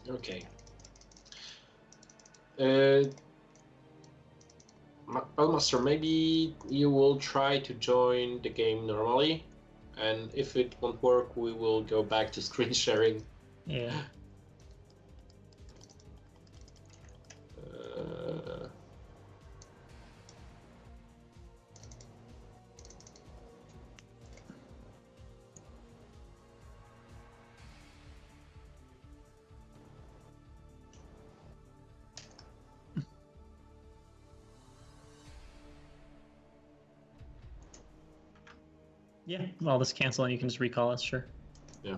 Okay. Uh, Master, maybe you will try to join the game normally, and if it won't work, we will go back to screen sharing. Yeah. Yeah, all this cancel and you can just recall us, sure. Yeah.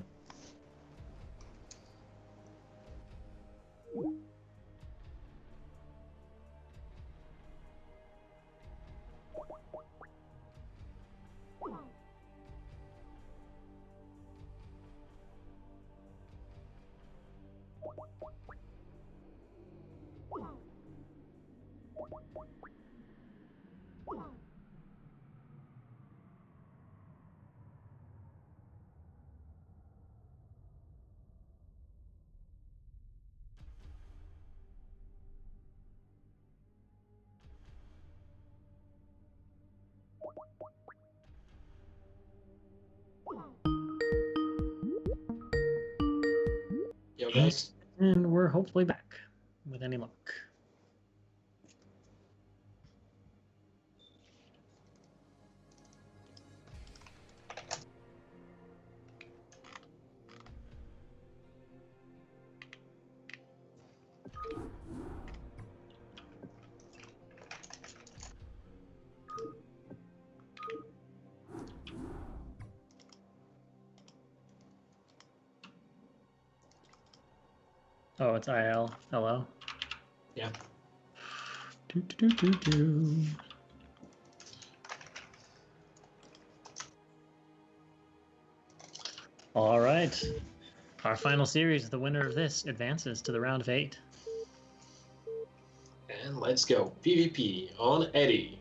Yo, guys. And we're hopefully back with any luck. Oh, it's IL. Hello. Yeah. All right. Our final series, the winner of this advances to the round of 8. And let's go. PvP on Eddie.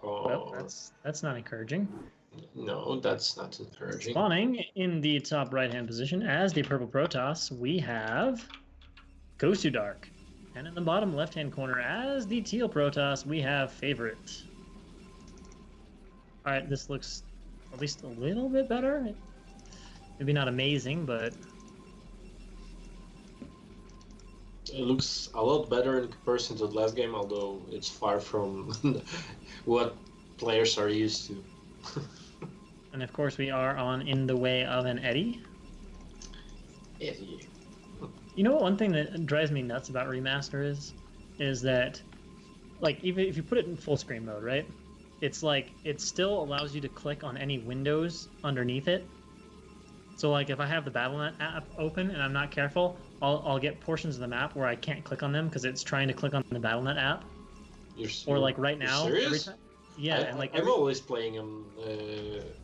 Oh. Well, that's not encouraging. No, that's not encouraging. Spawning in the top right-hand position as the purple Protoss, we have GosuDark. And in the bottom left-hand corner as the teal Protoss, we have Favorit. All right, this looks at least a little bit better. Maybe not amazing, but it looks a lot better in comparison to the last game, although it's far from what players are used to. And of course we are on In the Way of an Eddie. Eddie. You know what one thing that drives me nuts about Remaster is that, like, even if you put it in full screen mode, right? It's like, it still allows you to click on any windows underneath it. So like if I have the Battle.net app open and I'm not careful, I'll get portions of the map where I can't click on them because it's trying to click on the Battle.net app. Or like right now, every time, yeah, and like I'm always playing on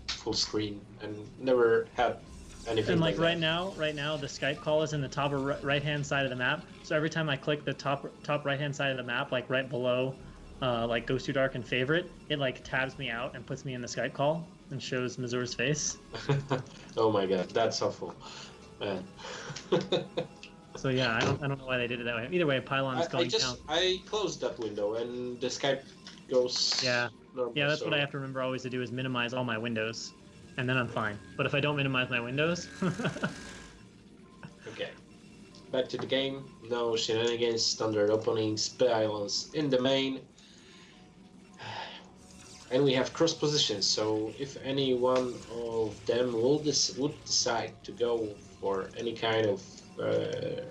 full screen and never had anything. And like right now, the Skype call is in the top right-hand side of the map. So every time I click the top right-hand side of the map, like right below, like GosuDark and Favorit, it like tabs me out and puts me in the Skype call and shows Mazur's face. Oh my god, that's awful, man. So yeah, I don't know why they did it that way. Either way, Pylon's going down. I closed that window and the Skype goes. Yeah, normal, yeah, that's what I have to remember always to do is minimize all my windows, and then I'm fine. But if I don't minimize my windows. Okay, back to the game. No shenanigans, standard openings, pylons in the main. And we have cross positions, so if any one of them would decide to go for any kind of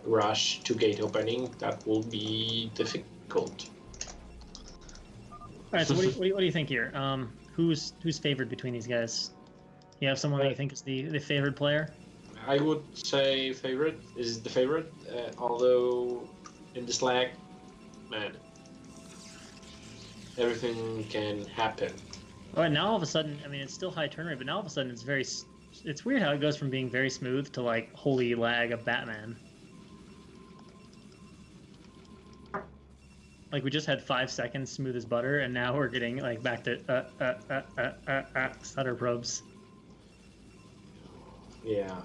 rush to gate opening, that will be difficult. All right, so what do you think here? Who's favored between these guys? You have someone that you think is the favored player? I would say Favorit is the favorite, although in this lag, man, everything can happen. All right, now all of a sudden, I mean, it's still high turn rate, but now all of a sudden it's weird how it goes from being very smooth to like holy lag of Batman. Like we just had 5 seconds smooth as butter, and now we're getting like back to stutter probes. Yeah.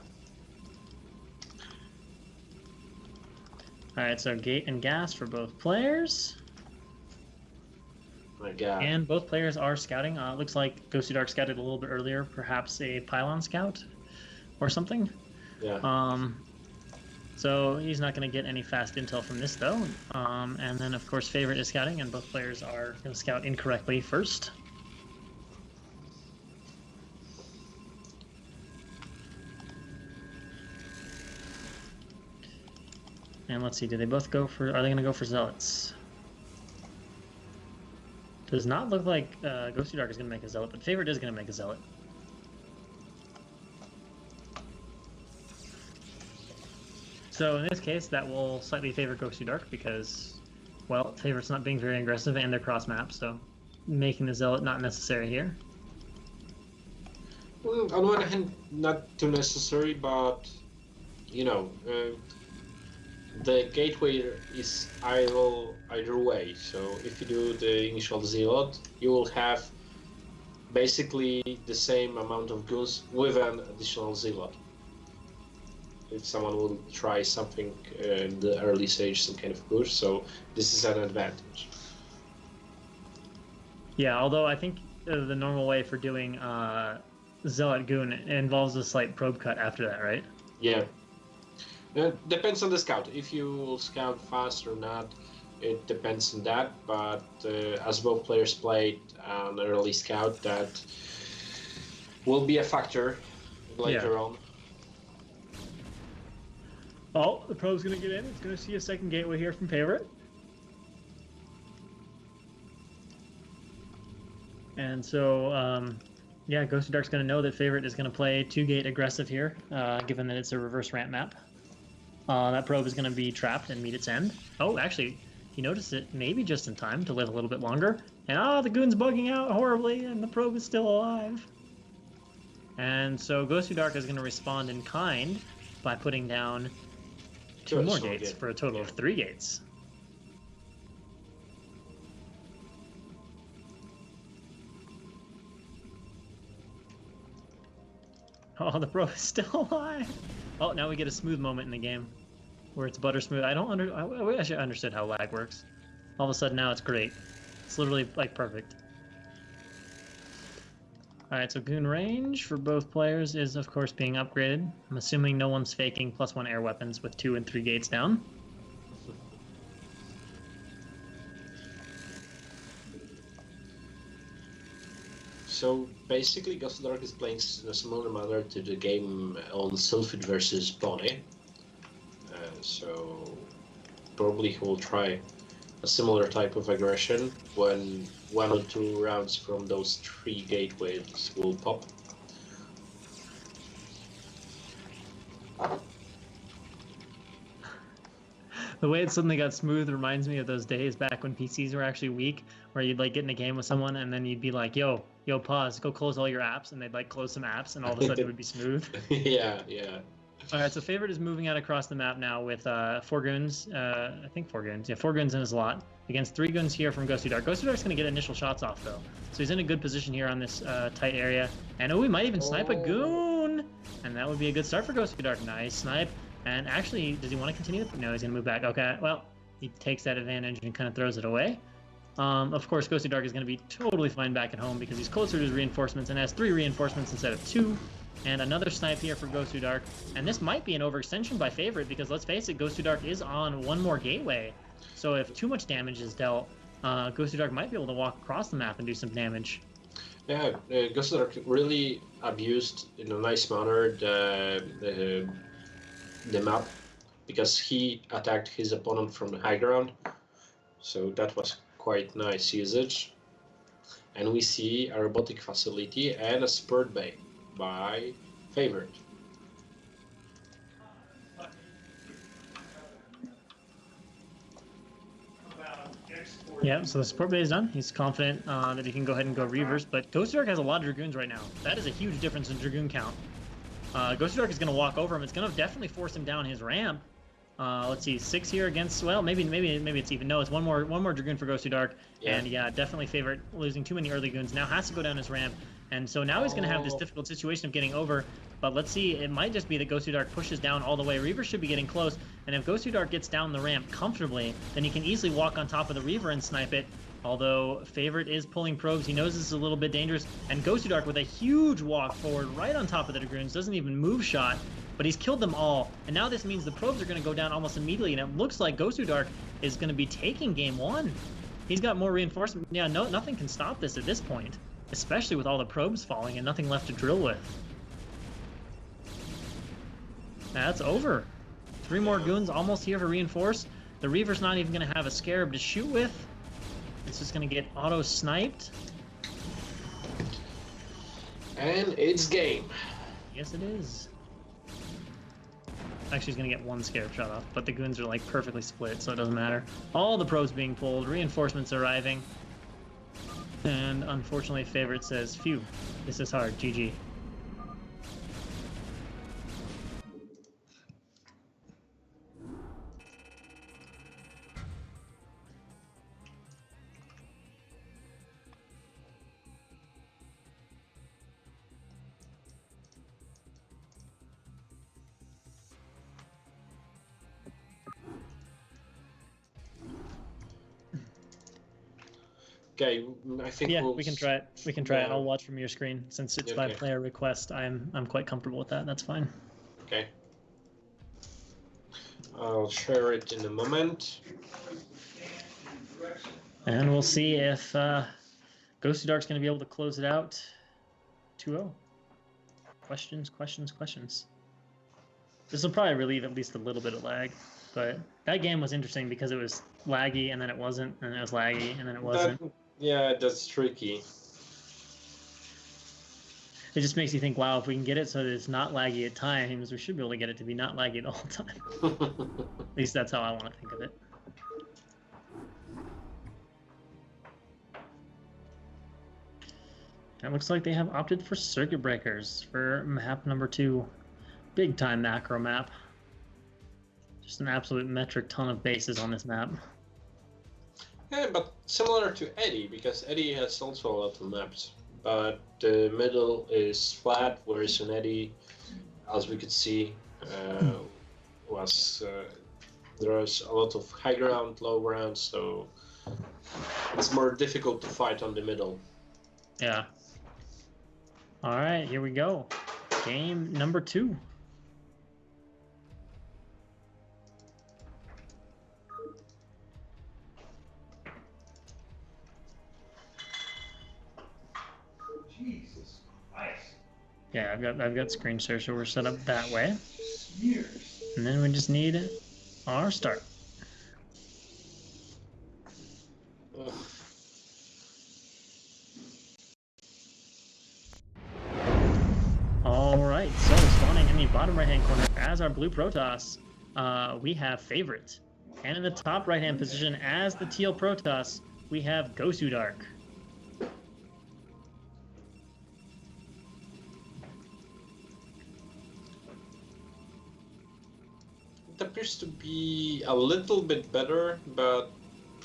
All right, so gate and gas for both players. My God. And both players are scouting. Looks like GosuDark scouted a little bit earlier, perhaps a pylon scout or something. Yeah. So he's not going to get any fast intel from this, though. And then, of course, Favorit is scouting, and both players are going to scout incorrectly first. And let's see, do they both go for... Are they going to go for Zealots? Does not look like GosuDark is going to make a Zealot, but Favorit is going to make a Zealot. So in this case, that will slightly favor GosuDark because, well, Favorit's not being very aggressive and they're cross maps, so making the Zealot not necessary here. Well, on one hand, not too necessary, but you know, the gateway is either way. So if you do the initial Zealot, you will have basically the same amount of goons with an additional Zealot. If someone will try something in the early stage, some kind of push, so this is an advantage. Yeah, although I think the normal way for doing Zealot Goon involves a slight probe cut after that, right? Yeah. Depends on the scout. If you will scout fast or not, it depends on that. But as both players played an early scout, that will be a factor later on. Oh, the probe's going to get in. It's going to see a second gateway here from Favorit. And so, yeah, GosuDark's going to know that Favorit is going to play 2-gate aggressive here, given that it's a reverse ramp map. That probe is going to be trapped and meet its end. Oh, actually, he noticed it maybe just in time to live a little bit longer. And the goon's bugging out horribly, and the probe is still alive. And so GosuDark is going to respond in kind by putting down 2 more gates for a total of 3 gates. Oh, the probe is still alive. Oh, now we get a smooth moment in the game where it's butter smooth. I wish I understood how lag works. All of a sudden now it's great. It's literally like perfect. All right, so goon range for both players is of course being upgraded. I'm assuming no one's faking +1 air weapons with 2 and 3 gates down. So basically, GosuDark is playing in a similar manner to the game on Sylphid versus Bonnie. So probably he will try a similar type of aggression when 1 or 2 rounds from those 3 gateways will pop. The way it suddenly got smooth reminds me of those days back when PCs were actually weak, where you'd like get in a game with someone and then you'd be like, yo, pause, go close all your apps, and they'd like close some apps and all of a sudden it would be smooth. Yeah. All right, so Favorit is moving out across the map now with 4 goons, I think 4 goons, yeah, 4 goons in his lot, against 3 goons here from GosuDark. GosuDark's going to get initial shots off, though, so he's in a good position here on this tight area, and we might even snipe a goon, and that would be a good start for GosuDark. Nice snipe, and actually, does he want to continue? No, he's going to move back. Okay, well, he takes that advantage and kind of throws it away. Of course, GosuDark is going to be totally fine back at home because he's closer to his reinforcements and has 3 reinforcements instead of 2. And another snipe here for GosuDark. And this might be an overextension by Favorit because, let's face it, GosuDark is on 1 more gateway. So if too much damage is dealt, GosuDark might be able to walk across the map and do some damage. Yeah, GosuDark really abused in a nice manner the map because he attacked his opponent from the high ground. So that was quite nice usage. And we see a robotic facility and a spurt bay by Favorit. Yeah, so the support bay is done. He's confident that he can go ahead and go reverse, but GosuDark has a lot of Dragoons right now. That is a huge difference in Dragoon count. GosuDark is going to walk over him. It's going to definitely force him down his ramp. Let's see, 6 here against, well, maybe it's even, no, it's one more Dragoon for GosuDark, and yeah, definitely Favorit losing too many early goons, now has to go down his ramp, and so now he's going to have this difficult situation of getting over. But let's see, it might just be that GosuDark pushes down all the way. Reaver should be getting close, and if GosuDark gets down the ramp comfortably, then he can easily walk on top of the Reaver and snipe it. Although Favorit is pulling probes, he knows this is a little bit dangerous, and GosuDark with a huge walk forward right on top of the Dragoons, doesn't even move shot, but he's killed them all, and now this means the probes are going to go down almost immediately, and it looks like GosuDark is going to be taking game one. He's got more reinforcement. Yeah, nothing can stop this at this point, especially with all the probes falling and nothing left to drill with. That's over. 3 more goons almost here to reinforce. The Reaver's not even going to have a Scarab to shoot with. It's just going to get auto-sniped. And it's game. Yes, it is. Actually, he's going to get 1 Scarab shot off, but the goons are like perfectly split, so it doesn't matter. All the probes being pulled, reinforcements arriving. And unfortunately, Favorit says, phew, this is hard, GG. Okay, I think we can try it. We can try it. I'll watch from your screen since it's by player request. I'm quite comfortable with that. That's fine. Okay. I'll share it in a moment. And we'll see if GosuDark's going to be able to close it out 2-0. Questions, questions, questions. This will probably relieve at least a little bit of lag. But that game was interesting because it was laggy and then it wasn't, and then it was laggy and then it wasn't. Yeah, that's tricky. It just makes you think, wow, if we can get it so that it's not laggy at times, we should be able to get it to be not laggy at all time. At least that's how I want to think of it. It looks like they have opted for circuit breakers for map number 2. Big time macro map. Just an absolute metric ton of bases on this map. Yeah, but similar to Eddie, because Eddie has also a lot of maps. But the middle is flat, whereas in Eddie, as we could see, there was a lot of high ground, low ground, so it's more difficult to fight on the middle. Yeah. All right, here we go. Game number 2. Jesus Christ. Yeah, I've got screen share, so we're set up that way. And then we just need our start. All right, so spawning in the bottom right-hand corner as our blue Protoss, we have Favorit. And in the top right-hand position as the teal Protoss, we have GosuDark. It appears to be a little bit better, but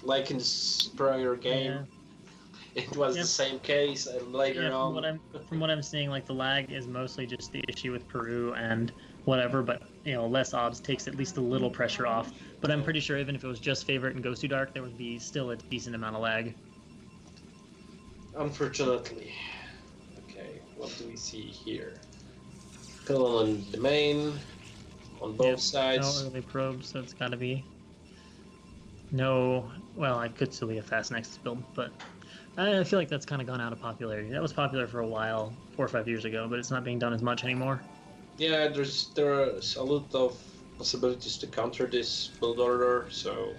like in this prior game, it was the same case, and later on. From what I'm seeing, like the lag is mostly just the issue with Peru and whatever, but you know, less obs takes at least a little pressure off. But I'm pretty sure even if it was just Favorit and GosuDark, there would be still a decent amount of lag. Unfortunately. Okay, what do we see here? Pill on the main, on both sides. No early probes, so it's got to be no. Well, I could still be a fast Nexus build, but I feel like that's kind of gone out of popularity. That was popular for a while, 4 or 5 years ago, but it's not being done as much anymore. Yeah, there's a lot of possibilities to counter this build order, so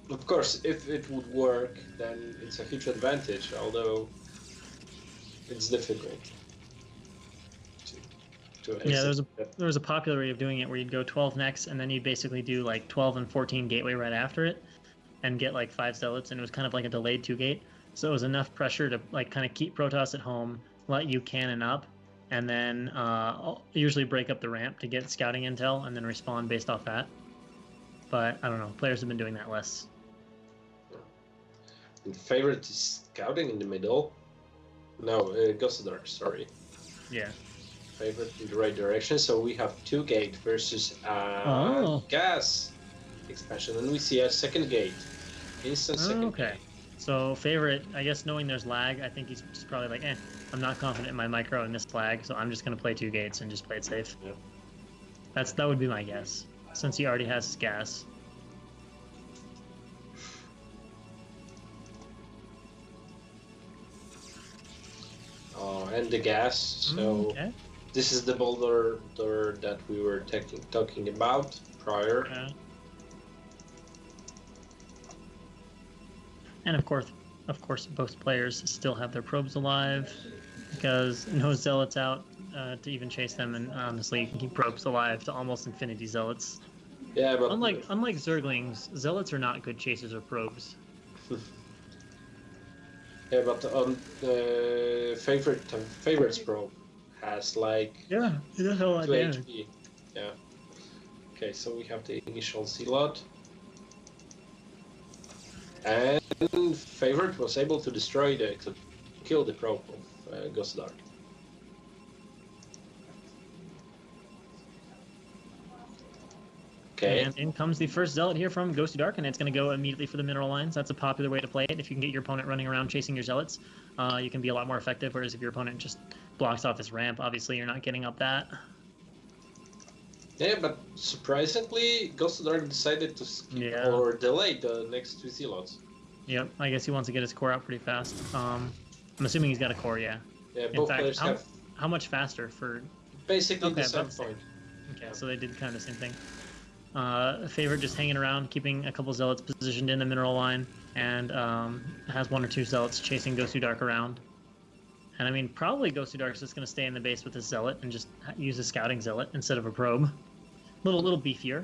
of course if it would work then it's a huge advantage, although it's difficult to yeah, there was a popular way of doing it where you'd go 12 next and then you'd basically do like 12 and 14 gateway right after it and get like 5 zealots, and it was kind of like a delayed 2-gate, so it was enough pressure to like kind of keep Protoss at home, let you cannon up, and then usually break up the ramp to get scouting intel and then respawn based off that. But I don't know, players have been doing that less. And Favorit is scouting in the middle. No, GosuDark, sorry. Yeah. Favorite in the right direction. So we have 2 gate versus gas expansion, and we see a second gate. Instant second Okay. gate. So favorite, I guess knowing there's lag, I think he's just probably like, I'm not confident in my micro and this lag, so I'm just gonna play 2 gates and just play it safe. Yep. That would be my guess, since he already has his gas. And the gas. So Okay. this is the boulder that we were talking about prior. Yeah. And of course, both players still have their probes alive because no zealots out to even chase them, and honestly, you can keep probes alive to almost infinity zealots. Yeah, but Unlike zerglings, zealots are not good chasers of probes. yeah, but Favorit's probe has like Yeah, it does a lot 2 of damage. HP. Yeah. Okay, so we have the initial zealot. And Favorit was able to kill the probe of GosuDark. Okay. And in comes the first zealot here from GosuDark, and it's going to go immediately for the mineral lines. That's a popular way to play it. If you can get your opponent running around chasing your zealots, you can be a lot more effective, whereas if your opponent just blocks off his ramp, obviously you're not getting up that. Yeah, but surprisingly, GosuDark decided to skip or delay the next 2 zealots. Yep, I guess he wants to get his core out pretty fast. I'm assuming he's got a core, yeah. Yeah, In both fact, players have how much faster for... basically the same point. Okay, so they did kind of the same thing. Favorit just hanging around, keeping a couple zealots positioned in the mineral line, and has 1 or 2 zealots chasing GosuDark around. And I mean, probably GosuDark's just going to stay in the base with his zealot and just use a scouting zealot instead of a probe. Little beefier.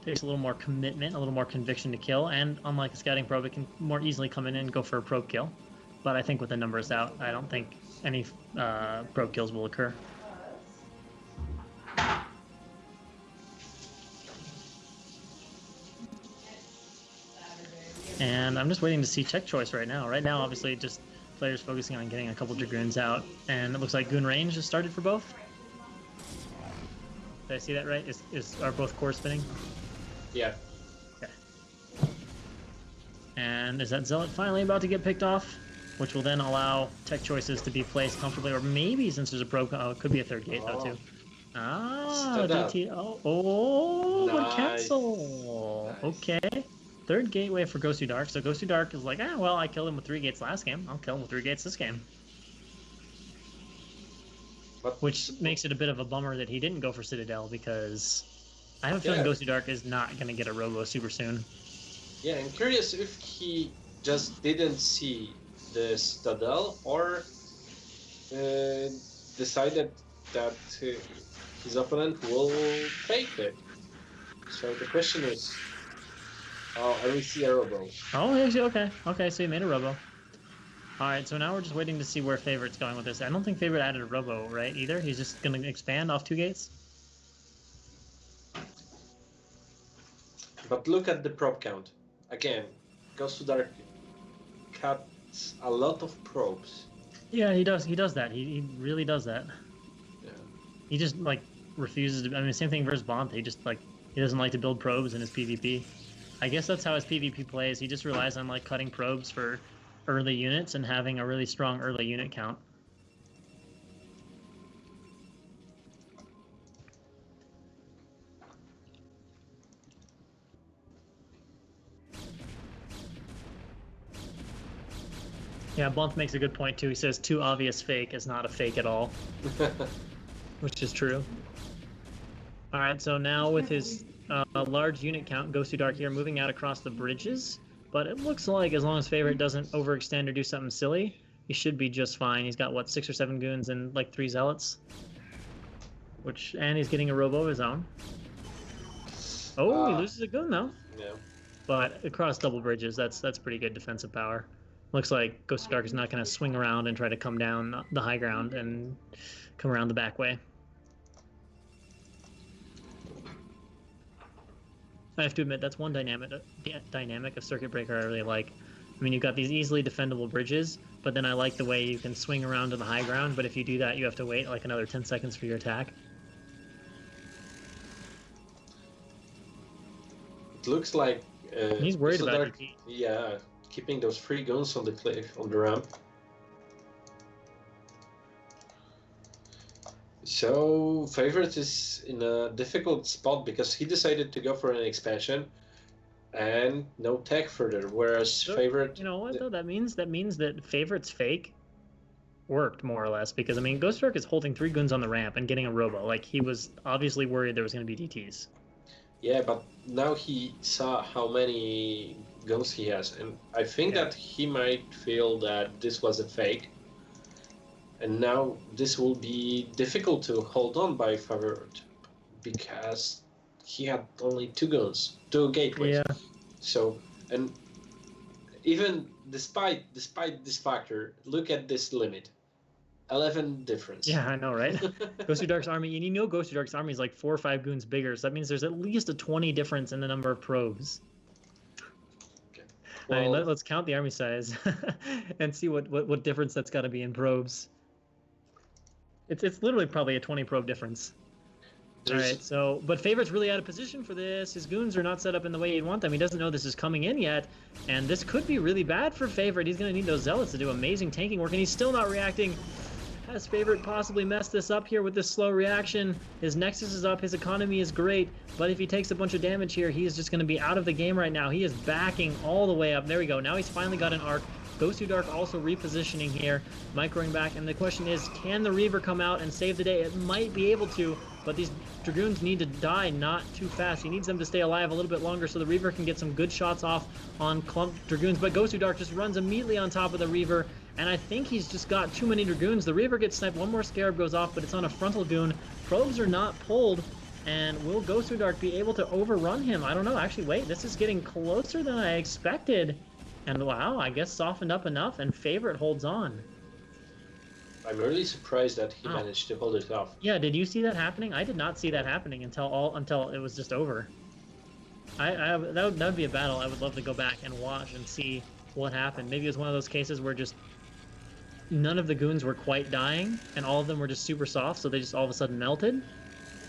Takes a little more commitment, a little more conviction to kill, and unlike a scouting probe, it can more easily come in and go for a probe kill. But I think with the numbers out, I don't think any probe kills will occur. And I'm just waiting to see tech choice right now. Right now, obviously, just players focusing on getting a couple Dragoons out, and it looks like Goon Range has started for both. Did I see that right? Are both cores spinning? Yeah. Okay. And is that Zealot finally about to get picked off? Which will then allow tech choices to be placed comfortably, or maybe since there's a probe, it could be a 3rd gate though too. DT. Nice. Cancel. Nice. Okay. 3rd gateway for GosuDark. So GosuDark is like, well, I killed him with 3 gates last game. I'll kill him with 3 gates this game. Which makes it a bit of a bummer that he didn't go for Citadel, because I have a feeling GosuDark is not going to get a Robo super soon. Yeah, I'm curious if he just didn't see the Citadel or decided that his opponent will fake it. So the question is, I will see a Robo. Oh, okay. Okay, so he made a Robo. Alright, so now we're just waiting to see where Favorit's going with this. I don't think Favorit added a Robo, right, either? He's just going to expand off 2 gates? But look at the probe count. Again, GosuDark cuts a lot of probes. Yeah, he does that. He really does that. Yeah. He just, like, refuses to... I mean, same thing versus Bomb. He just, like, he doesn't like to build probes in his PvP. I guess that's how his PvP plays. He just relies on, like, cutting probes for early units and having a really strong early unit count. Yeah, Blunt makes a good point too. He says too obvious fake is not a fake at all. Which is true. Alright, so now with his large unit count, GosuDark here moving out across the bridges. But it looks like as long as Favorit doesn't overextend or do something silly, he should be just fine. He's got, what, 6 or 7 goons and, like, 3 zealots? And he's getting a Robo of his own. Oh, he loses a goon, though. Yeah. But across double bridges, that's pretty good defensive power. Looks like GosuDark is not going to swing around and try to come down the high ground and come around the back way. I have to admit, that's one dynamic of Circuit Breaker I really like. I mean, you've got these easily defendable bridges, but then I like the way you can swing around to the high ground, but if you do that, you have to wait like another 10 seconds for your attack. It looks like He's worried about GosuDark, DT. yeah, keeping those 3 guns on the cliff, on the ramp. So Favorit is in a difficult spot because he decided to go for an expansion and no tech further, whereas So, Favorit... you know what though? That means that Favorit's fake worked more or less, because I mean GosuDark is holding 3 guns on the ramp and getting a robo. Like, he was obviously worried there was going to be DTs. Yeah, but now he saw how many guns he has, and I think that he might feel that this was a fake. And now this will be difficult to hold on by Favorit because he had only 2 guns, 2 gateways. Yeah. So, and even despite this factor, look at this limit. 11 difference. Yeah, I know, right? GosuDark's army, and you know GosuDark's army is like 4 or 5 goons bigger, so that means there's at least a 20 difference in the number of probes. Okay. Well, I mean, Well, let's count the army size and see what difference that's got to be in probes. It's literally probably a 20 probe difference. All right, so, but Favorit's really out of position for this. His goons are not set up in the way you'd want them. He doesn't know this is coming in yet, and this could be really bad for Favorit. He's going to need those zealots to do amazing tanking work, and he's still not reacting. Has Favorit possibly messed this up here with this slow reaction? His Nexus is up, his economy is great, but if he takes a bunch of damage here, he is just going to be out of the game right now. He is backing all the way up. There we go. Now he's finally got an arc. GosuDark also repositioning here, microing back, and the question is, can the Reaver come out and save the day? It might be able to, but these Dragoons need to die not too fast. He needs them to stay alive a little bit longer so the Reaver can get some good shots off on clump Dragoons, but GosuDark just runs immediately on top of the Reaver, and I think he's just got too many Dragoons. The Reaver gets sniped, one more Scarab goes off, but it's on a frontal goon. Probes are not pulled, and will GosuDark be able to overrun him? I don't know. Actually, wait, this is getting closer than I expected. And wow, I guess softened up enough, and Favorit holds on. I'm really surprised that he managed to hold it off. Yeah, did you see that happening? I did not see that happening until it was just over. That would be a battle I would love to go back and watch and see what happened. Maybe it was one of those cases where just none of the goons were quite dying, and all of them were just super soft, so they just all of a sudden melted.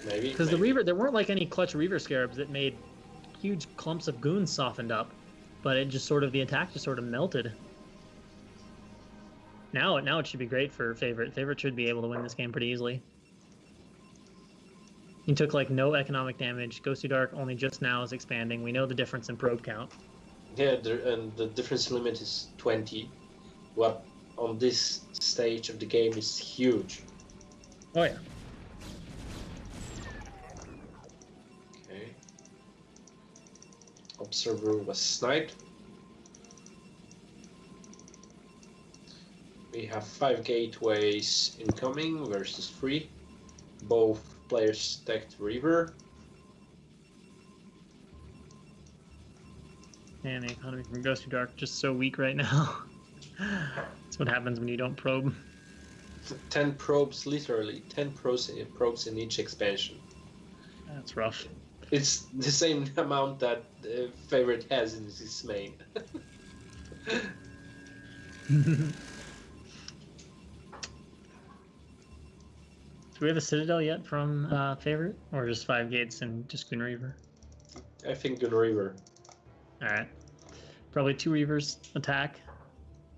Maybe. Because the Reaver, there weren't like any clutch Reaver Scarabs that made huge clumps of goons softened up. But it just sort of, the attack just sort of melted. Now it should be great for Favorit. Favorit should be able to win this game pretty easily. He took like no economic damage. GosuDark only just now is expanding. We know the difference in probe count. Yeah, and the difference limit is 20. What on this stage of the game is huge. Oh yeah. Okay. Observer was sniped. We have 5 gateways incoming versus 3. Both players stacked Reaver. Man, the economy from GosuDark just so weak right now. That's what happens when you don't probe. 10 probes, literally 10 probes in each expansion. That's rough. It's the same amount that Favorit has in his main. Do we have a Citadel yet from Favorit? Or just 5 gates and just Goon Reaver? I think Gun Reaver. Alright. Probably 2 Reavers attack.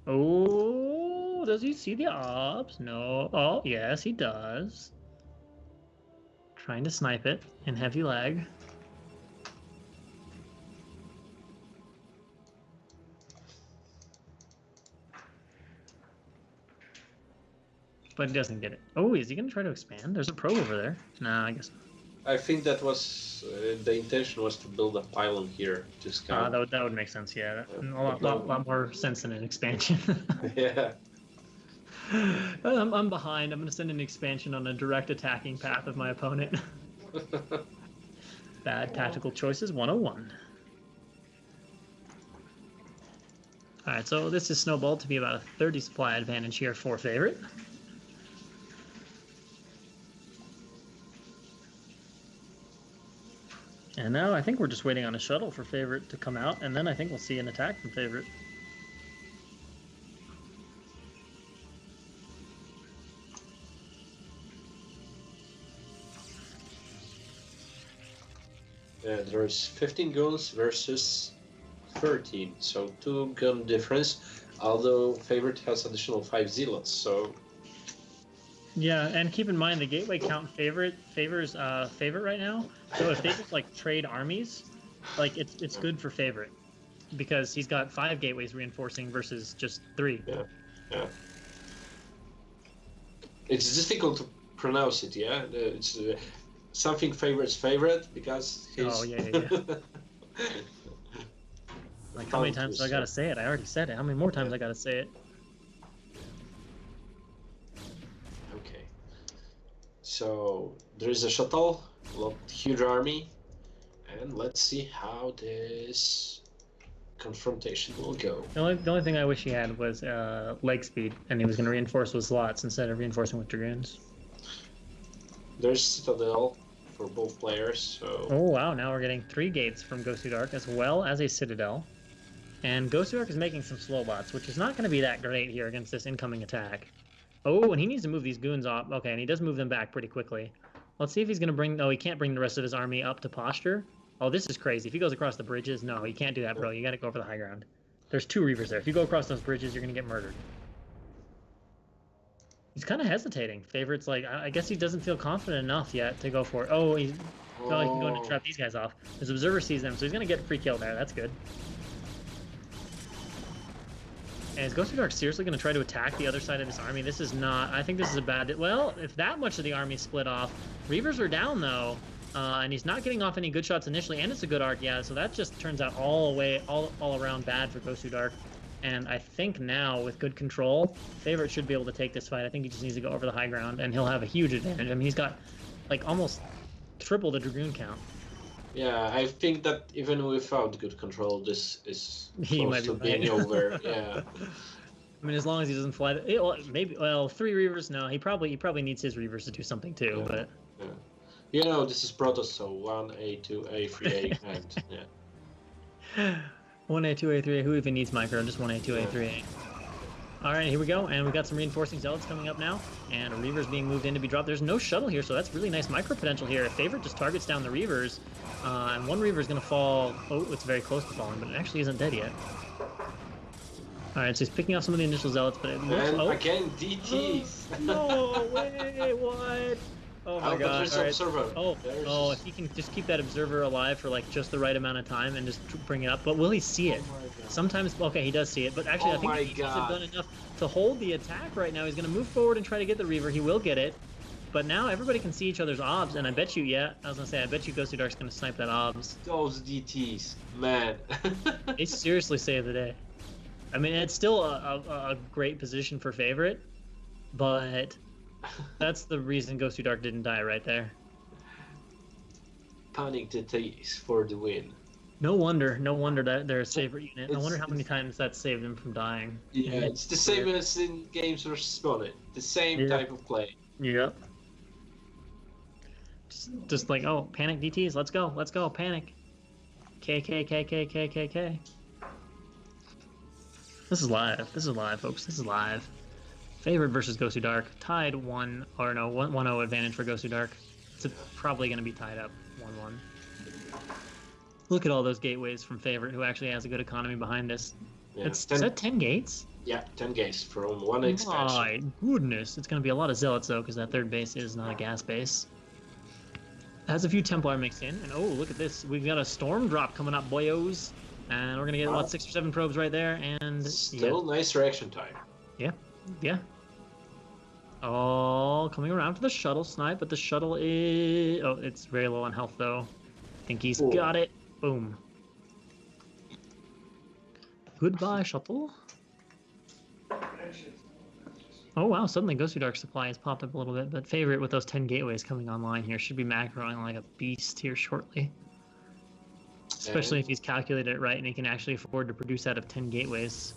Oh, does he see the ops? No. Oh, yes, he does. Trying to snipe it in heavy lag. But he doesn't get it. Oh, is he going to try to expand? There's a probe over there. Nah, I guess not. I think that was the intention was to build a pylon here to scout. That would make sense, yeah. A lot more sense than an expansion. Yeah. I'm behind. I'm going to send an expansion on a direct attacking path of my opponent. Bad tactical choices 101. Alright, so this is snowballed to be about a 30 supply advantage here for Favorit. And now I think we're just waiting on a shuttle for Favorit to come out, and then I think we'll see an attack from Favorit. There's 15 guns versus 13, so 2 gun difference. Although Favorit has additional 5 zealots, so Yeah, and keep in mind the gateway count favors Favorit right now. So if they just like trade armies, like it's good for Favorit because he's got 5 gateways reinforcing versus just 3. yeah, yeah. It's difficult to pronounce it. Yeah, it's something Favorit's favorite because his. Oh yeah. Like how many times do I gotta say it? I already said it. How many more times I gotta say it? Okay. So there is a shuttle, huge army, and let's see how this confrontation will go. The only thing I wish he had was leg speed, and he was going to reinforce with slots instead of reinforcing with dragoons. There's Citadel for both players, so... Oh wow, now we're getting 3 gates from GosuDark as well as a Citadel. And GosuDark is making some slow bots, which is not going to be that great here against this incoming attack. Oh, and he needs to move these goons off. Okay, and he does move them back pretty quickly. Let's see if he's going to bring... Oh, he can't bring the rest of his army up to posture. Oh, this is crazy. If he goes across the bridges, no, you can't do that, bro. You got to go for the high ground. There's 2 Reavers there. If you go across those bridges, you're going to get murdered. He's kind of hesitating. Favorit's like, I guess he doesn't feel confident enough yet to go for it. Oh, he felt like he's going to trap these guys off. His observer sees them, so he's going to get a free kill there. That's good. And is GosuDark seriously going to try to attack the other side of this army? This is not... I think this is a bad... Well, if that much of the army split off... Reavers are down, though. And he's not getting off any good shots initially, and it's a good arc, yeah. So that just turns out all around bad for GosuDark. And I think now, with good control, Favorit should be able to take this fight. I think he just needs to go over the high ground, and he'll have a huge advantage. I mean, he's got, like, almost triple the Dragoon count. Yeah, I think that even without good control, this is close to being over. Yeah. I mean, as long as he doesn't fly, maybe. Well, 3 Reavers. No, he probably needs his Reavers to do something too. Yeah. But yeah. You know, this is Protoss, so 1A, 2A, 3A, and yeah. 1A, 2A, 3A. Who even needs micro? Just 1A, 2A, 3A. All right, here we go, and we got some reinforcing zealots coming up now, and a Reaver's being moved in to be dropped. There's no shuttle here, so that's really nice micro potential here. If Favorit just targets down the Reavers, and one Reaver's going to fall. Oh, it's very close to falling, but it actually isn't dead yet. All right, so he's picking off some of the initial zealots, but it looks... And again, DTs! No way, what? Oh my god. All right. Oh, if he can just keep that observer alive for like just the right amount of time and just bring it up. But will he see it? Sometimes, okay, he does see it, but actually I think he's done enough to hold the attack right now. He's going to move forward and try to get the Reaver. He will get it. But now everybody can see each other's obs, and I bet you, I was going to say, I bet you GosuDark's going to snipe that obs. Those DTs, man. They seriously saved the day. I mean, it's still a great position for Favorit, but that's the reason GosuDark didn't die right there. Panic DTs for the win. No wonder that they're a favorite unit. I wonder how many times that saved them from dying. Yeah, it's the same as in games versus Bonnet. The same type of play. Yep. Just like, oh, panic DTs, let's go, panic. K. This is live, folks, this is live. Favorit versus GosuDark, tied 1-0 advantage for GosuDark. It's probably going to be tied up 1-1. Look at all those gateways from Favorit, who actually has a good economy behind us. Yeah, is that 10 gates? Yeah, 10 gates from one expansion. My goodness, it's going to be a lot of zealots though, because that third base is not a gas base. It has a few Templar mixed in, and oh, look at this. We've got a storm drop coming up, boyos. And we're going to get, what, 6 or 7 probes right there, and... Still nice reaction time. Yeah. Oh, coming around for the shuttle snipe, but the shuttle is... Oh, it's very low on health, though. I think he's got it. Boom. Goodbye, shuttle. Oh, wow, suddenly GosuDark's supply has popped up a little bit, but Favorit with those 10 gateways coming online here should be macroing like a beast here shortly. Especially if he's calculated it right and he can actually afford to produce out of 10 gateways.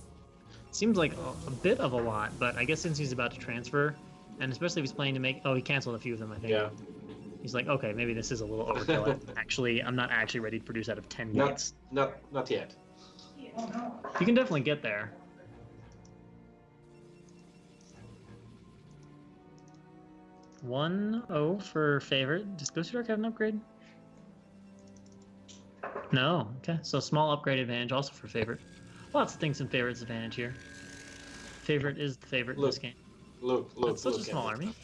Seems like a bit of a lot, but I guess since he's about to transfer, and especially if he's planning to make... Oh, he canceled a few of them, I think. Yeah. He's like, okay, maybe this is a little overkill. I'm not actually ready to produce out of 10 gates. Not yet. You can definitely get there. $1-0 for Favorit. Does GosuDark have an upgrade? No. Okay. So small upgrade advantage also for Favorit. Lots of things in Favorit's advantage here. Favorit is the favorite in this Look, game. look, That's such a look at small it. army.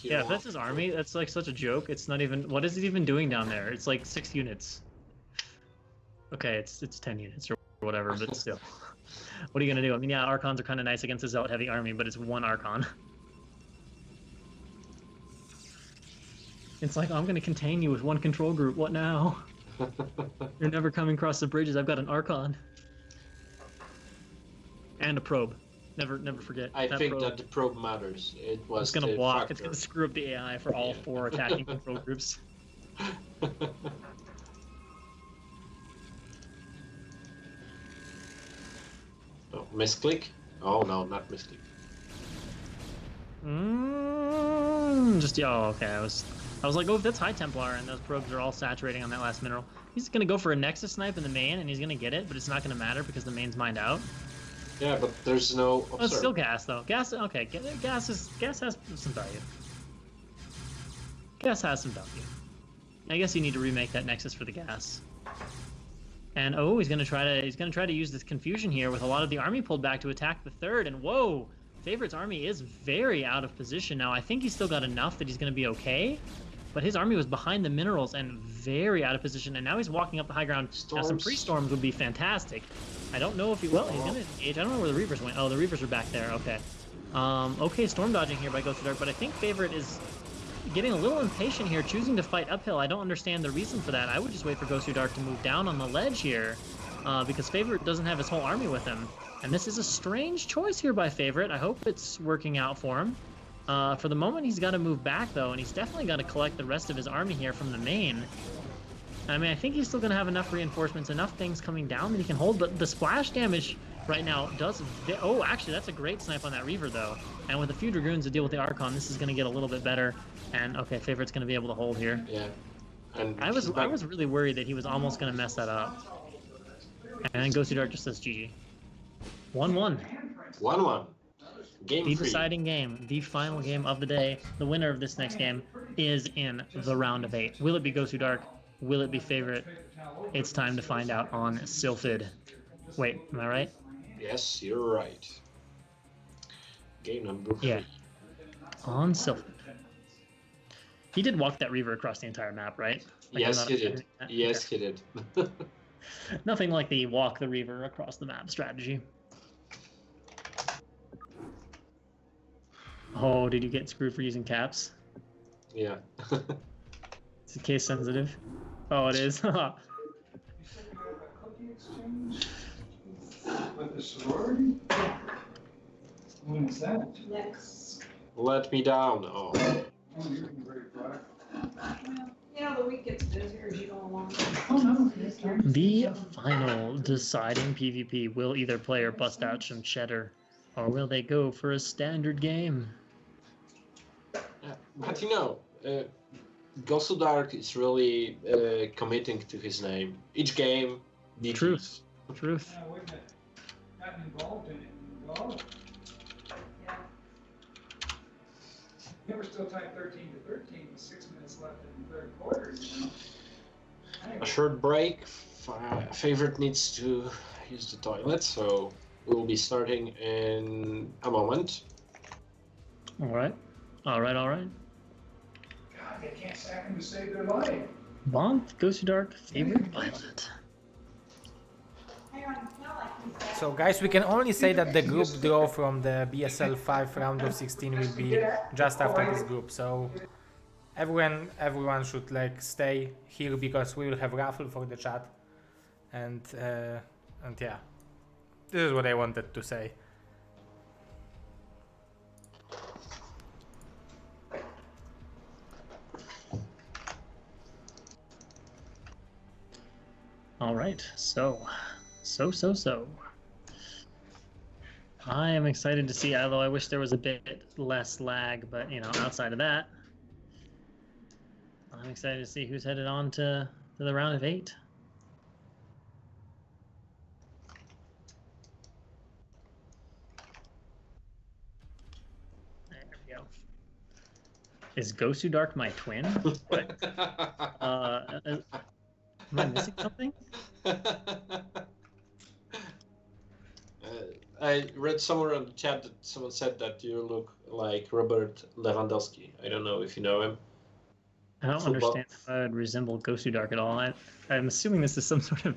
Hero Yeah, if that's his army, that's like such a joke. It's not even. What is it even doing down there? It's like 6 units. Okay, it's 10 units or whatever, but still. What are you gonna do? I mean, yeah, Archons are kind of nice against a Zealot heavy army, but it's one Archon. It's like, I'm gonna contain you with one control group. What now? You're never coming across the bridges. I've got an Archon. And a probe. Never forget. I think probe. that the probe matters. It was It's gonna the block. factor. It's gonna screw up the AI for all 4 attacking control groups. Oh, misclick? Oh no, not misclick. Just yeah. Oh, okay. I was like, oh, that's High Templar, and those probes are all saturating on that last mineral. He's gonna go for a Nexus snipe in the main, and he's gonna get it, but it's not gonna matter because the main's mined out. Yeah, but there's no. Oh, it's still gas though. Gas. Okay. Gas has some value. Gas has some value. I guess you need to remake that Nexus for the gas. And oh, he's gonna try to use this confusion here with a lot of the army pulled back to attack the third. And whoa, Favorit's army is very out of position now. I think he's still got enough that he's gonna be okay, but his army was behind the minerals and very out of position. And now he's walking up the high ground. Now some free storms would be fantastic. I don't know if he will. He's gonna engage. I don't know where the Reavers went. Oh, the Reavers are back there. Okay. Okay, storm dodging here by GosuDark, but I think Favorit is getting a little impatient here, choosing to fight uphill. I don't understand the reason for that. I would just wait for GosuDark to move down on the ledge here, because Favorit doesn't have his whole army with him. And this is a strange choice here by Favorit. I hope it's working out for him. For the moment, he's got to move back, though, and he's definitely got to collect the rest of his army here from the main. I mean, I think he's still going to have enough reinforcements, enough things coming down that he can hold, but the splash damage right now does... Oh, actually, that's a great snipe on that Reaver, though. And with a few Dragoons to deal with the Archon, this is going to get a little bit better. And, okay, Favorit's going to be able to hold here. Yeah. And I was really worried that he was almost going to mess that up. And GosuDark just says GG. 1-1. 1-1. Game The 3. deciding game, the final game of the day. The winner of this next game is in the round of 8. Will it be GosuDark? Will it be Favorit? It's time to find out on Sylphid. Wait, am I right? Yes, you're right. Game number 3. Yeah. On Sylphid. He did walk that Reaver across the entire map, right? Like, yes, he did. Yes, he did. Nothing like the walk the Reaver across the map strategy. Oh, did you get screwed for using caps? Yeah. It's case sensitive. Oh, it is. You said you have a cookie exchange with the sorority? When is that? Next. Let me down. Oh. Oh, you're being very black. Yeah, the week gets busier as you go along. Oh, no. The final deciding PvP will either player bust out some cheddar, or will they go for a standard game? Yeah. But you know, GosuDark is really committing to his name. Each game, DTs. Truth. Yeah, wait a minute. Gotten involved in it. Involved. Yeah. You were still tied 13-13 with 6 minutes left in the third quarter, you know? A short break. Favorit needs to use the toilet, so we'll be starting in a moment. All right. All right. God, they can't sack him to save their life. Bomb, GosuDark, Favorit, Violet. So guys, we can only say that the group draw from the BSL5 round of 16 will be just after this group. So everyone should like stay here because we will have raffle for the chat. And yeah, this is what I wanted to say. All right. So. I am excited to see, although I wish there was a bit less lag, but you know, outside of that, I'm excited to see who's headed on to the round of 8. There we go. Is GosuDark my twin? Am I missing something? I read somewhere on the chat that someone said that you look like Robert Lewandowski. I don't know if you know him. I don't Football. understand how I would resemble GosuDark at all. I'm assuming this is some sort of.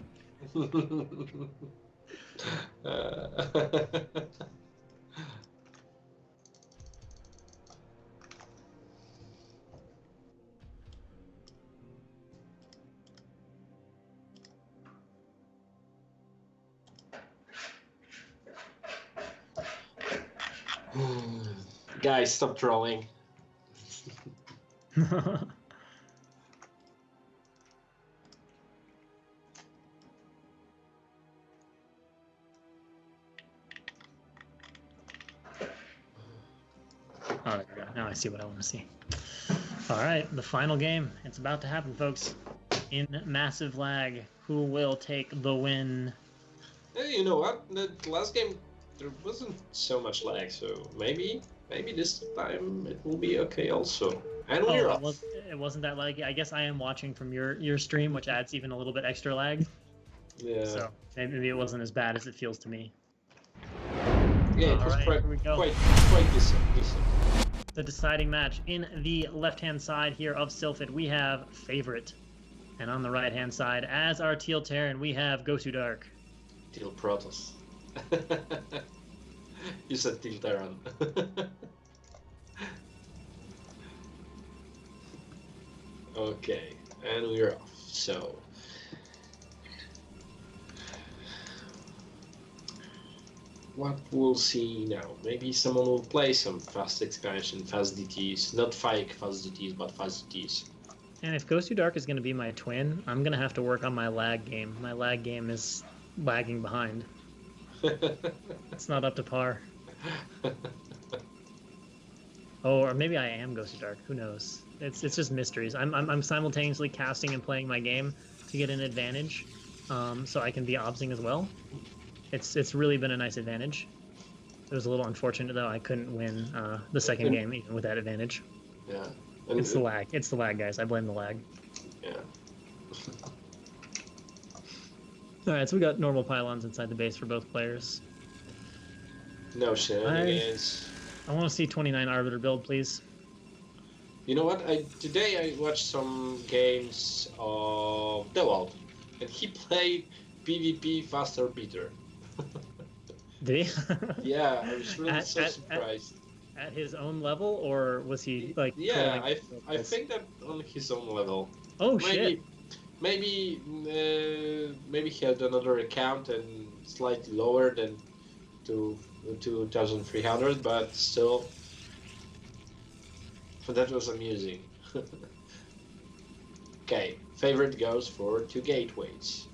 Guys, stop trolling. Oh, there we go. Now I see what I want to see. All right, the final game. It's about to happen, folks. In massive lag, who will take the win? Hey, you know what? The last game there wasn't so much lag, so maybe this time it will be okay also. And we're off. It wasn't that laggy. I guess I am watching from your stream, which adds even a little bit extra lag. Yeah. So maybe it wasn't as bad as it feels to me. Yeah, it was Alright, here we go. quite decent. The deciding match in the left-hand side here of Sylphid, we have Favorit. And on the right-hand side, as our Teal Terran, we have GosuDark. Teal Protoss. You said Teal Terran. Okay, and we're off. So what we'll see now? Maybe someone will play some fast expansion, fast DTs, not fake fast DTs, but fast DTs. And if GosuDark is going to be my twin, I'm going to have to work on my lag game. My lag game is lagging behind. It's not up to par. Oh, or maybe I am GosuDark. Who knows? It's just mysteries. I'm simultaneously casting and playing my game to get an advantage, so I can be obsing as well. It's really been a nice advantage. It was a little unfortunate though. I couldn't win the second game even with that advantage. Yeah. It's the lag. It's the lag, guys. I blame the lag. Yeah. All right, so we got normal pylons inside the base for both players. No shenanigans. I want to see 29 Arbiter build, please. You know what? Today I watched some games of The World, and he played PvP faster beater. Did he? Yeah, I was really surprised. At his own level, or was he like? Yeah, I think that on his own level. Oh shit! Maybe he had another account and slightly lower than 2,300, but still, that was amusing. Okay, Favorit goes for 2 gateways.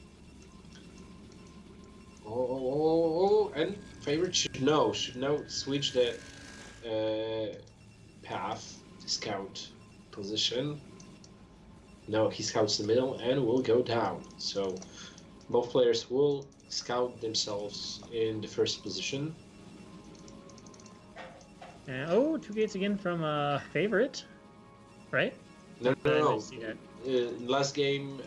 Oh, and Favorit should know, switch the path, scout position. No, he scouts the middle and will go down. So both players will scout themselves in the first position. Oh, 2 gates again from Favorit, right? No. See that. Last game,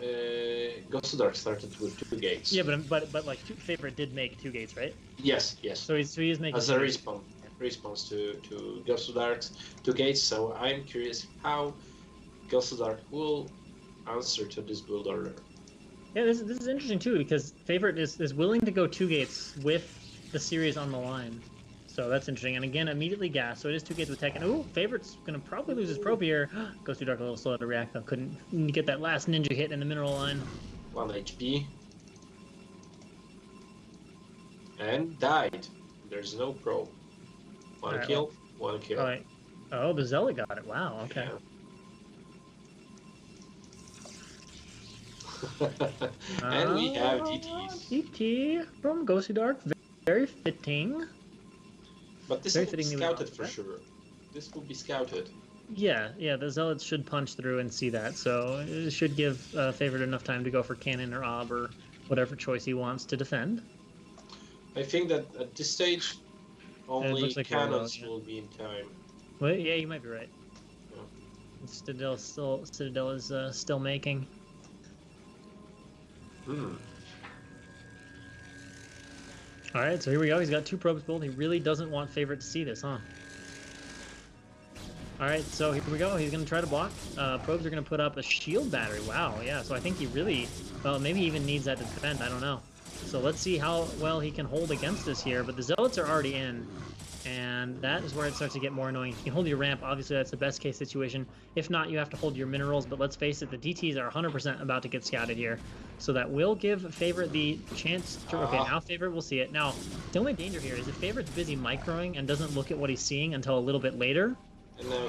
GosuDark started with 2 gates. Yeah, but like Favorit did make 2 gates, right? Yes. So he is making as a response to GosuDark's 2 gates. So I'm curious how GosuDark will answer to this build order. Yeah, this is interesting too, because Favorit is willing to go 2 gates with the series on the line. So that's interesting. And again, immediately gas. So it is 2 gates with tech. And ooh, Favorit's going to probably lose his probe here. GosuDark a little slow to react though. Couldn't get that last ninja hit in the mineral line. 1 HP. And died. There's no probe. One kill. All right. Oh, the Zealot got it. Wow, okay. Yeah. And we have DTs. DT from GosuDark. Very fitting. But this will be scouted for sure. This will be scouted. Yeah, the Zealots should punch through and see that, so it should give Favorit enough time to go for cannon or ob or whatever choice he wants to defend. I think that at this stage, only like cannons will be in time. Well, yeah, you might be right. Yeah. Citadel is still making. Hmm. All right, so here we go. He's got 2 probes built. He really doesn't want Favorit to see this, huh? All right, so here we go. He's going to try to block. Probes are going to put up a shield battery. Wow, yeah. So I think he really, well, maybe he even needs that to defend. I don't know. So let's see how well he can hold against this here. But the Zealots are already in, and that is where it starts to get more annoying. You can hold your ramp. Obviously, that's the best case situation. If not, you have to hold your minerals. But let's face it, the DTs are 100% about to get scouted here. So that will give Favorit the chance to... Okay, now Favorit will see it. Now, the only danger here is if Favorit's busy microing and doesn't look at what he's seeing until a little bit later,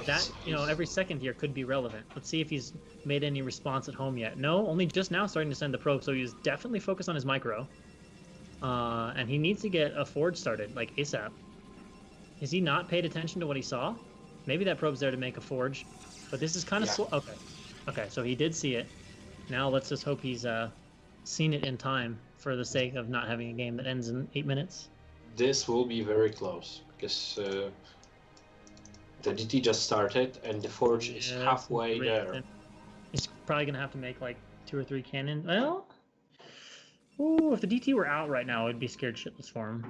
that, you know, every second here could be relevant. Let's see if he's made any response at home yet. No, only just now starting to send the probe, so he's definitely focused on his micro. And he needs to get a forge started, like ASAP. Has he not paid attention to what he saw? Maybe that probe's there to make a forge, but this is kind of slow. Okay. Okay, so he did see it. Now let's just hope he's seen it in time for the sake of not having a game that ends in 8 minutes. This will be very close, because the DT just started and the forge is halfway there. He's probably going to have to make like 2 or 3 cannons. Well, ooh, if the DT were out right now, I'd be scared shitless for him.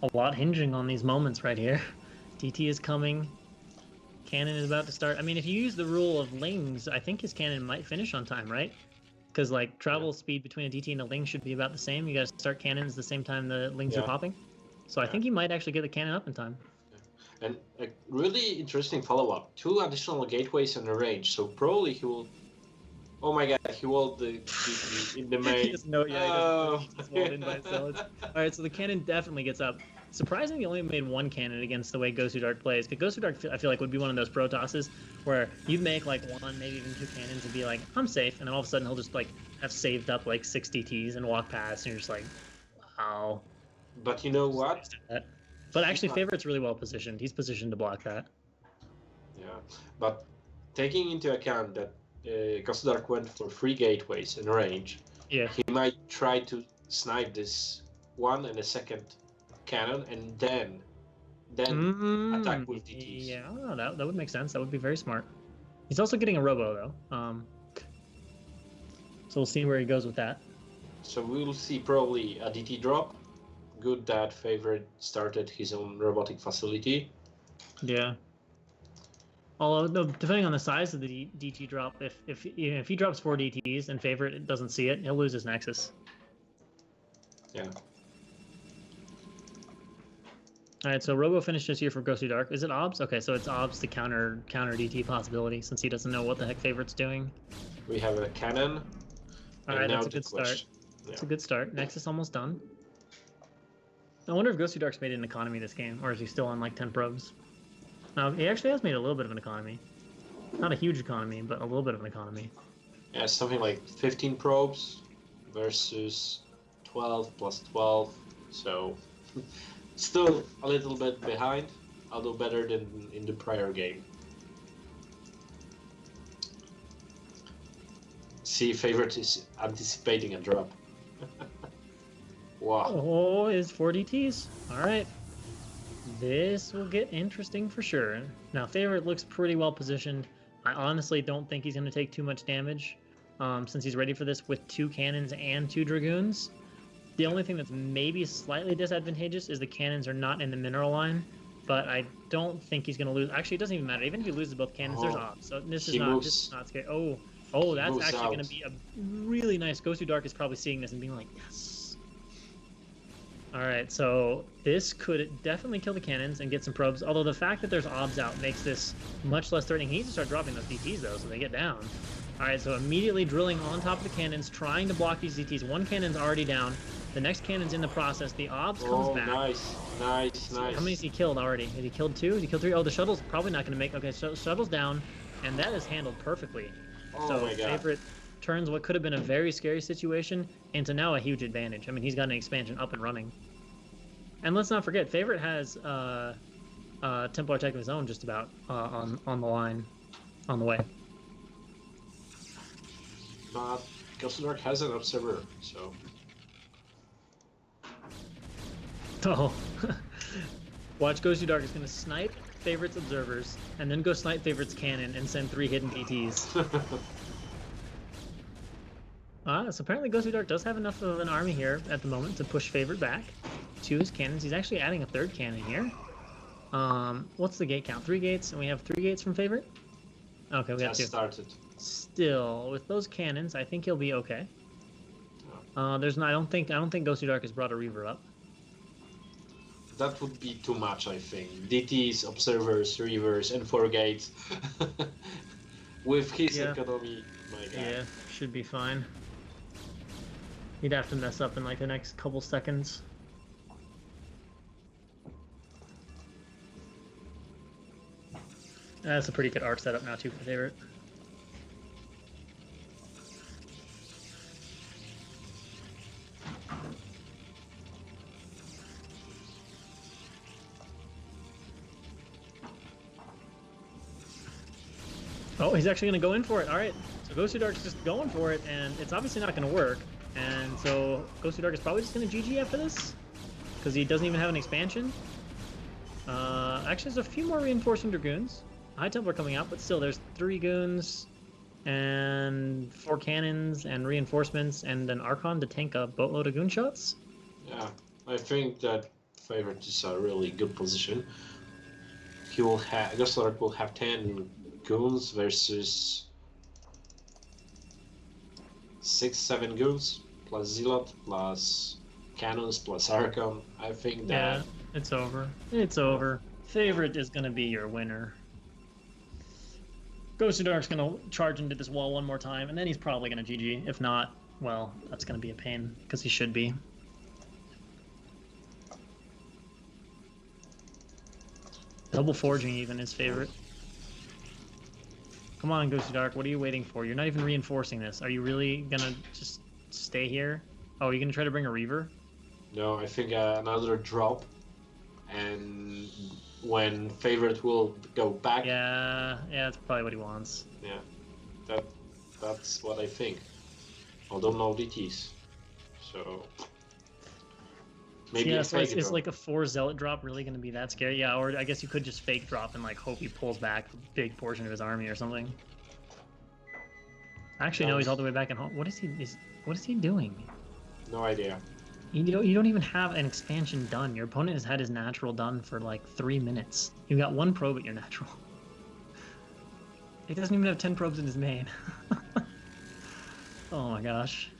A lot hinging on these moments right here. DT is coming. Cannon is about to start. I mean, if you use the rule of lings, I think his cannon might finish on time, right? Because like travel speed between a DT and a ling should be about the same. You guys start cannons the same time the lings are popping. So I think he might actually get the cannon up in time. And a really interesting follow-up. 2 additional gateways in the range, so probably he will... Oh my god, he walled the DT in the main. He doesn't know, he just walled in by himself. Alright, so the cannon definitely gets up. Surprisingly, he only made 1 cannon against the way GosuDark plays. Because GosuDark, I feel like, would be one of those pro tosses where you'd make like 1, maybe even 2 cannons and be like, I'm safe. And then all of a sudden he'll just like have saved up like 6 DTs and walk past and you're just like, wow. But you know what? But actually, Favorit's really well positioned. He's positioned to block that. Yeah, but taking into account that GosuDark went for 3 gateways in range, he might try to snipe this one and a second cannon and then attack with DTs. Yeah, that would make sense. That would be very smart. He's also getting a robo though, so we'll see where he goes with that. So we will see probably a DT drop. Good that Favorit started his own robotic facility. Yeah. Although, depending on the size of the DT drop, if he drops 4 DTs and Favorit doesn't see it, he'll lose his Nexus. Yeah. All right, so Robo finishes here for GosuDark. Is it OBS? Okay, so it's OBS to counter DT possibility since he doesn't know what the heck Favorit's doing. We have a cannon. All right, that's a good start. That's a good start. Nexus almost done. I wonder if GosuDark's made an economy this game, or is he still on like 10 probes? No, he actually has made a little bit of an economy. Not a huge economy, but a little bit of an economy. Yeah, something like 15 probes versus 12 plus 12, so still a little bit behind, although better than in the prior game. See, Favorit is anticipating a drop. Wow. Oh, is 4 DTs. All right. This will get interesting for sure. Now, Favorit looks pretty well positioned. I honestly don't think he's going to take too much damage since he's ready for this with 2 cannons and 2 dragoons. The only thing that's maybe slightly disadvantageous is the cannons are not in the mineral line, but I don't think he's going to lose. Actually, it doesn't even matter. Even if he loses both cannons, there's off. So this is not scary. Oh, that's actually going to be a really nice. GosuDark is probably seeing this and being like, yes. All right, so this could definitely kill the cannons and get some probes, although the fact that there's OBS out makes this much less threatening. He needs to start dropping those DTs, though, so they get down. All right, so immediately drilling on top of the cannons, trying to block these DTs. 1 cannon's already down. The next cannon's in the process. The OBS comes back. Nice. How many has he killed already? Has he killed 2? Has he killed 3? Oh, the shuttle's probably not going to make... Okay, so shuttle's down, and that is handled perfectly. Oh my God. Favorit turns what could have been a very scary situation into now a huge advantage. I mean, he's got an expansion up and running. And let's not forget, Favorit has Templar Tech of his own just about on the line, on the way. But GosuDark has an observer, so... Oh. Watch GosuDark is going to snipe Favorit's observers, and then go snipe Favorit's cannon and send 3 hidden DTs. So apparently GosuDark does have enough of an army here at the moment to push Favorit back to his cannons. He's actually adding a third cannon here. What's the gate count? 3 gates, and we have 3 gates from Favorit? Okay, we got Just 2. started. Still, with those cannons, I think he'll be okay. There's no, I don't think GosuDark has brought a Reaver up. That would be too much, I think. DTs, observers, reavers, and 4 gates. With his economy, my god. Yeah, should be fine. He'd have to mess up in like the next couple seconds. That's a pretty good art setup now too for Favorit. Oh, he's actually going to go in for it. All right, so GosuDark's just going for it, and it's obviously not going to work. And so GosuDark is probably just going to GG after this, because he doesn't even have an expansion. Actually, there's a few more reinforcing Dragoons. High Templar coming out, but still, there's 3 goons and 4 cannons and reinforcements and an Archon to tank a boatload of goon shots. Yeah, I think that Favorit is a really good position. He will have GosuDark will have 10 goons versus 6-7 goons plus Zealot plus cannons plus Archon. I think that it's over. It's over. Favorit is gonna be your winner. GosuDark's gonna charge into this wall one more time, and then he's probably gonna GG. If not, well, that's gonna be a pain because he should be. Double forging even is Favorit. Come on, GosuDark, what are you waiting for? You're not even reinforcing this. Are you really gonna just stay here? Oh, are you gonna try to bring a Reaver? No, I think another drop, and when Favorit will go back. Yeah, that's probably what he wants. Yeah, that's what I think. Although no DTs, so maybe yeah. a So fake is drop. like a 4 Zealot drop really going to be that scary? Yeah, or I guess you could just fake drop and like hope he pulls back a big portion of his army or something. Actually, no, he's all the way back at home. What is he doing? No idea. You don't even have an expansion done. Your opponent has had his natural done for like 3 minutes. You've got 1 probe at your natural. He doesn't even have 10 probes in his main. Oh my gosh.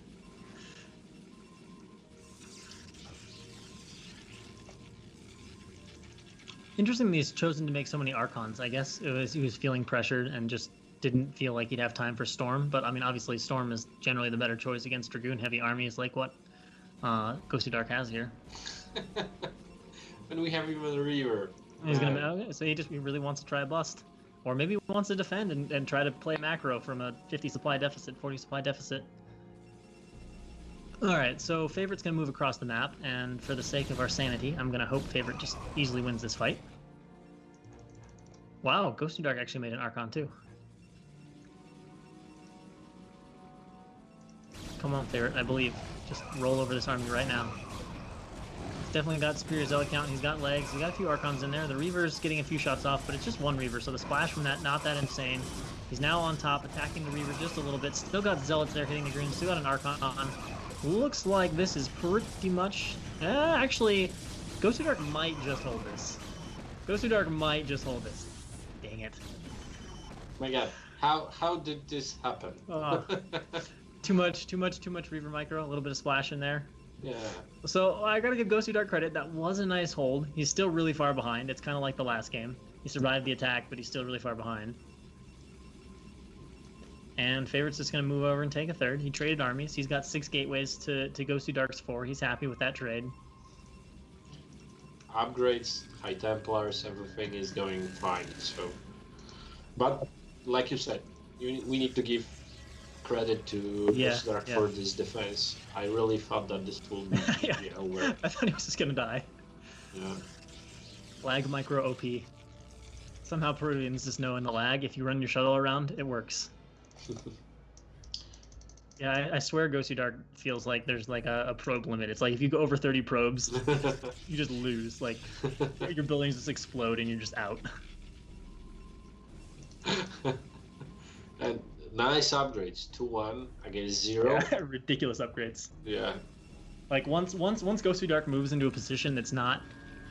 Interesting that he's chosen to make so many Archons. I guess he was feeling pressured and just didn't feel like he'd have time for Storm. But I mean, obviously Storm is generally the better choice against Dragoon-heavy armies like what GosuDark has here. And we have even a Reaver. He's gonna, okay, so he really wants to try a bust. Or maybe he wants to defend and try to play macro from a 50 supply deficit, 40 supply deficit. Alright, so Favorit's going to move across the map, and for the sake of our sanity, I'm going to hope Favorit just easily wins this fight. Wow, GosuDark actually made an Archon too. Come on, Favorit, I believe. Just roll over this army right now. He's definitely got superior Zealot count, he's got legs, he's got a few Archons in there. The Reaver's getting a few shots off, but it's just 1 Reaver, so the splash from that, not that insane. He's now on top, attacking the Reaver just a little bit. Still got Zealots there hitting the green, still got an Archon on. Looks like this is pretty much... actually, GosuDark might just hold this. GosuDark might just hold this. Dang it. My god, how did this happen? Too much Reaver Micro, a little bit of splash in there. Yeah. So I gotta give GosuDark credit, that was a nice hold. He's still really far behind, it's kind of like the last game. He survived the attack, but he's still really far behind. And Favorit's just going to move over and take a third. He traded armies. He's got 6 gateways to GosuDark's 4. He's happy with that trade. Upgrades, High Templars, everything is going fine. So, but like you said, we need to give credit to GosuDark for this defense. I really thought that this will be over. I thought he was just going to die. Yeah. Lag micro OP. Somehow Peruvians just know in the lag, if you run your shuttle around, it works. Yeah, I swear GosuDark feels like there's like a probe limit. It's like if you go over 30 probes, you just lose. Like your buildings just explode and you're just out. And nice upgrades. 2-1 against 0. Ridiculous upgrades. Yeah. Like once GosuDark moves into a position that's not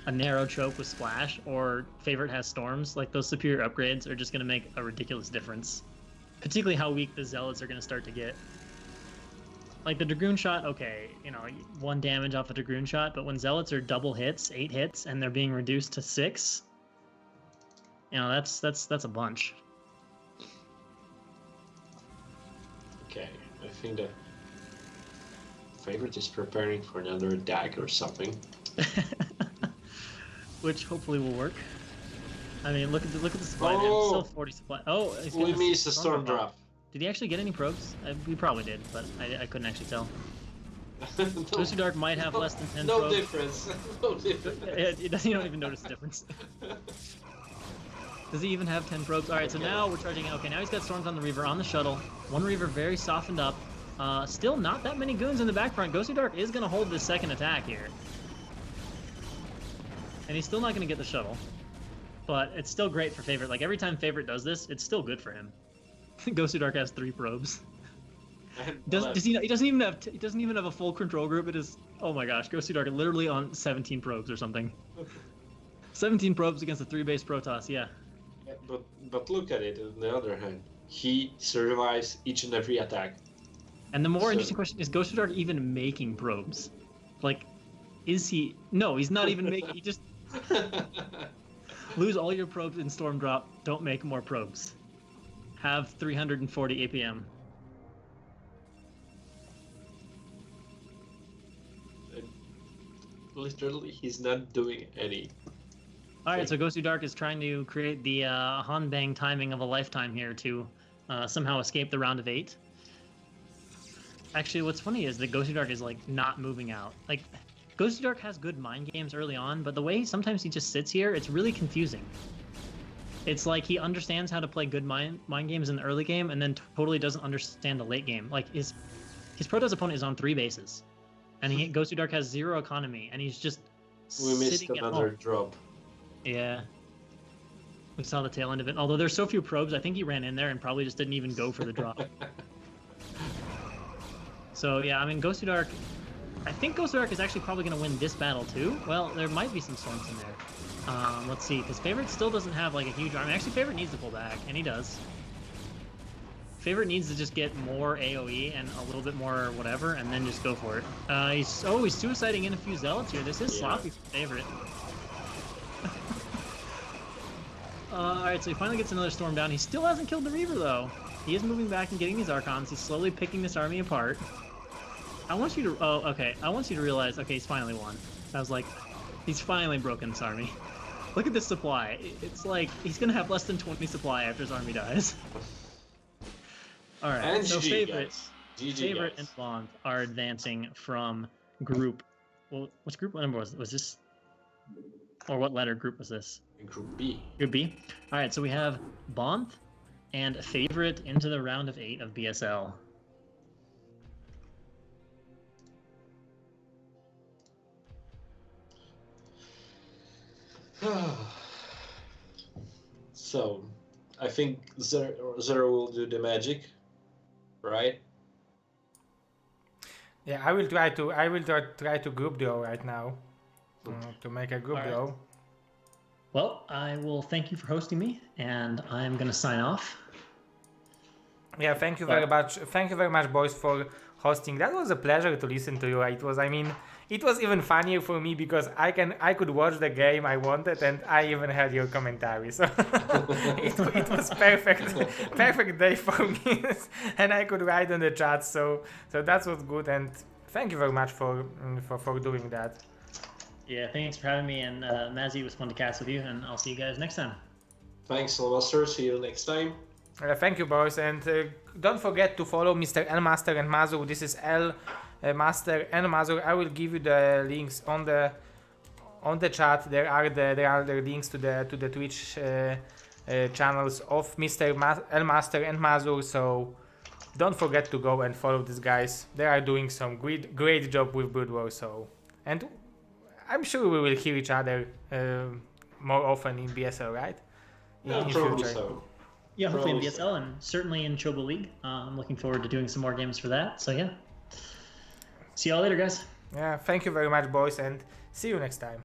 a narrow choke with splash or Favorit has storms, like those superior upgrades are just going to make a ridiculous difference. Particularly how weak the zealots are going to start to get. Like the Dragoon shot, okay, 1 damage off a Dragoon shot, but when zealots are double hits, 8 hits, and they're being reduced to 6, that's a bunch. Okay, I think the Favorit is preparing for another attack or something. Which hopefully will work. I mean, look at the supply, man. Still 40 supply. Oh, we missed a storm drop. Did he actually get any probes? We probably did, but I couldn't actually tell. GosuDark might have less than 10 no probes. Difference. No difference. You don't even notice the difference. Does he even have 10 probes? All right, so now we're charging. Okay, now he's got storms on the Reaver on the shuttle. One Reaver very softened up. Still not that many goons in the back front. GosuDark is going to hold this second attack here. And he's still not going to get the shuttle. But it's still great for Favorit. Like, every time Favorit does this, it's still good for him. GosuDark has 3 probes. He doesn't even have a full control group. It is, oh my gosh, GosuDark literally on 17 probes or something. 17 probes against a 3-base Protoss, yeah. But look at it on the other hand. He survives each and every attack. And the more interesting question is, GosuDark even making probes? Like, is he? No, he's not even making. He just lose all your probes in Storm Drop. Don't make more probes. Have 340 APM. Literally, he's not doing any. All right, so GosuDark is trying to create the Hanbang timing of a lifetime here to somehow escape the round of 8. Actually, what's funny is that GosuDark is like not moving out. Like, GosuDark has good mind games early on, but the way sometimes he just sits here, it's really confusing. It's like he understands how to play good mind games in the early game, and then totally doesn't understand the late game. Like his Protoss opponent is on 3 bases, and GosuDark has 0 economy, and he's just we missed sitting another at home. drop. Yeah. We saw the tail end of it. Although there's so few probes, I think he ran in there and probably just didn't even go for the drop. So yeah, I mean, GosuDark, I think GosuDark is actually probably going to win this battle too. Well, there might be some storms in there. Let's see, because Favorit still doesn't have like a huge army. Actually, Favorit needs to pull back, and he does. Favorit needs to just get more AoE and a little bit more whatever, and then just go for it. He's suiciding in a few zealots here. This is sloppy for Favorit. Alright, so he finally gets another storm down. He still hasn't killed the Reaver, though. He is moving back and getting these Archons. He's slowly picking this army apart. I want you to... Oh, okay. I want you to realize... Okay, he's finally won. I was like, he's finally broken this army. Look at this supply. It's like, he's going to have less than 20 supply after his army dies. Alright, so Favorit and Bond are advancing from group... Well, which group number was this? Or what letter group was this? Group B. Group B. All right, so we have Bond and Favorit into the round of 8 of BSL. So, I think Zero will do the magic, right? Yeah, I will try to group draw right now to make a group draw. Well, I will thank you for hosting me, and I'm going to sign off. Yeah, thank you very much. Thank you very much, boys, for hosting. That was a pleasure to listen to you. It was even funnier for me because I could watch the game I wanted, and I even had your commentary. So it was perfect day for me, and I could write on the chat. So that was good, and thank you very much for doing that. Yeah, thanks for having me, and Mazzy, it was fun to cast with you, and I'll see you guys next time. Thanks, Master. See you next time. Thank you, boys, and don't forget to follow Mr. Elmaster and Mazur. This is Elmaster and Mazur. I will give you the links on the chat. There are the links to the Twitch channels of Mr. Elmaster and Mazur. So don't forget to go and follow these guys. They are doing some great job with Brood War. So and I'm sure we will hear each other more often in BSL, right? Yeah, probably so. Yeah, hopefully in Pros. BSL and certainly in Chobo League. I'm looking forward to doing some more games for that. So yeah, see y'all later, guys. Yeah, thank you very much, boys, and see you next time.